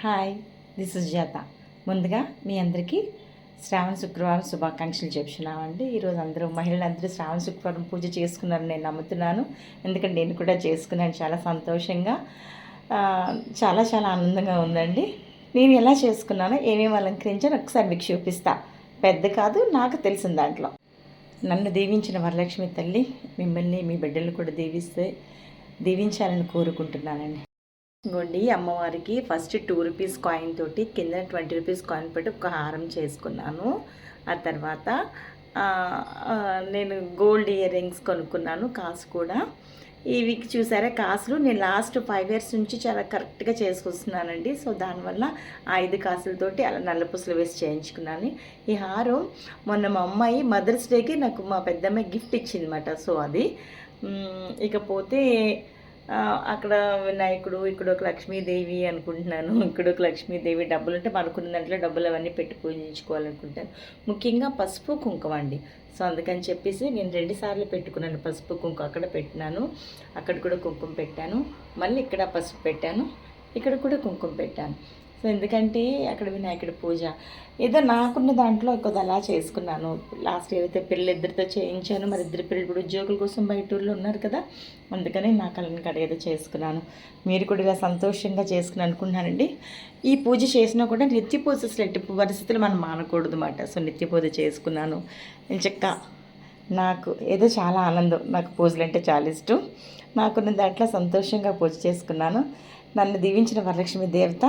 Hi, this is జాత. ముందుగా మీ అందరికీ శ్రావణ శుక్రవారం శుభాకాంక్షలు చెప్తున్నామండి. ఈరోజు మహిళలందరూ శ్రావణ శుక్రవారం పూజ చేసుకున్నారని నేను నమ్ముతున్నాను. ఎందుకంటే నేను కూడా చేసుకున్నాను చాలా సంతోషంగా, చాలా చాలా ఆనందంగా ఉందండి. నేను ఎలా చేసుకున్నానో ఏమేమి అలంకరించానో ఒకసారి మీకు చూపిస్తా. పెద్ద కాదు, నాకు తెలిసిన దాంట్లో. నన్ను దీవించిన వరలక్ష్మి తల్లి మిమ్మల్ని మీ బిడ్డలు కూడా దీవించాలని కోరుకుంటున్నానండి. ఇంకోండి, అమ్మవారికి ఫస్ట్ 2 రూపీస్ కాయిన్ తోటి కింద 20 రూపీస్ కాయిన్ పెట్టి ఒక హారం చేసుకున్నాను. ఆ తర్వాత నేను గోల్డ్ ఇయర్ రింగ్స్ కొనుక్కున్నాను, కాసు కూడా. ఇవి చూసారా కాసులు, నేను లాస్ట్ 5 ఇయర్స్ నుంచి చాలా కరెక్ట్గా చేసుకొస్తున్నానండి. సో దానివల్ల ఆ 5 కాసులతోటి అలా నల్లపూసలు వేసి చేయించుకున్నాను. ఈ హారం మొన్న మా అమ్మాయి మదర్స్ డేకి నాకు మా పెద్దమ్మాయి గిఫ్ట్ ఇచ్చిందన్నమాట. సో అది ఇకపోతే అక్కడ వినాయకుడు, ఇక్కడ ఒక లక్ష్మీదేవి అనుకుంటున్నాను. ఇక్కడ ఒక లక్ష్మీదేవి, డబ్బులు అంటే మనకున్న దాంట్లో డబ్బులు అవన్నీ పెట్టి పూజించుకోవాలనుకుంటాను. ముఖ్యంగా పసుపు కుంకుమ అండి. సో అందుకని చెప్పేసి నేను 2 సార్లు పెట్టుకున్నాను పసుపు కుంకుమ. అక్కడ పెట్టినాను, అక్కడ కూడా కుంకుమ పెట్టాను, మళ్ళీ ఇక్కడ పసుపు పెట్టాను, ఇక్కడ కూడా కుంకుమ పెట్టాను. సో ఎందుకంటే అక్కడ వినాయకుడి పూజ ఏదో నాకున్న దాంట్లో కొద్ది అలా చేసుకున్నాను. లాస్ట్ ఇయర్ అయితే పిల్లలిద్దరితో చేయించాను. మరి ఇద్దరు పిల్లలు కూడా ఉద్యోగుల కోసం బయట ఊళ్ళో ఉన్నారు కదా, అందుకని నా కళ్ళని కాడ ఏదో చేసుకున్నాను. మీరు కూడా ఇలా సంతోషంగా చేసుకుని అనుకుంటున్నానండి. ఈ పూజ చేసినా కూడా నిత్య పూజ అసలు ఎట్టి పరిస్థితులు మనం మానకూడదు అన్నమాట. సో నిత్య పూజ చేసుకున్నాను. నేను చక్కగా నాకు ఏదో చాలా ఆనందం. నాకు పూజలు అంటే చాలా ఇష్టం. నాకున్న దాంట్లో సంతోషంగా పూజ చేసుకున్నాను. నన్ను దీవించిన వరలక్ష్మి దేవత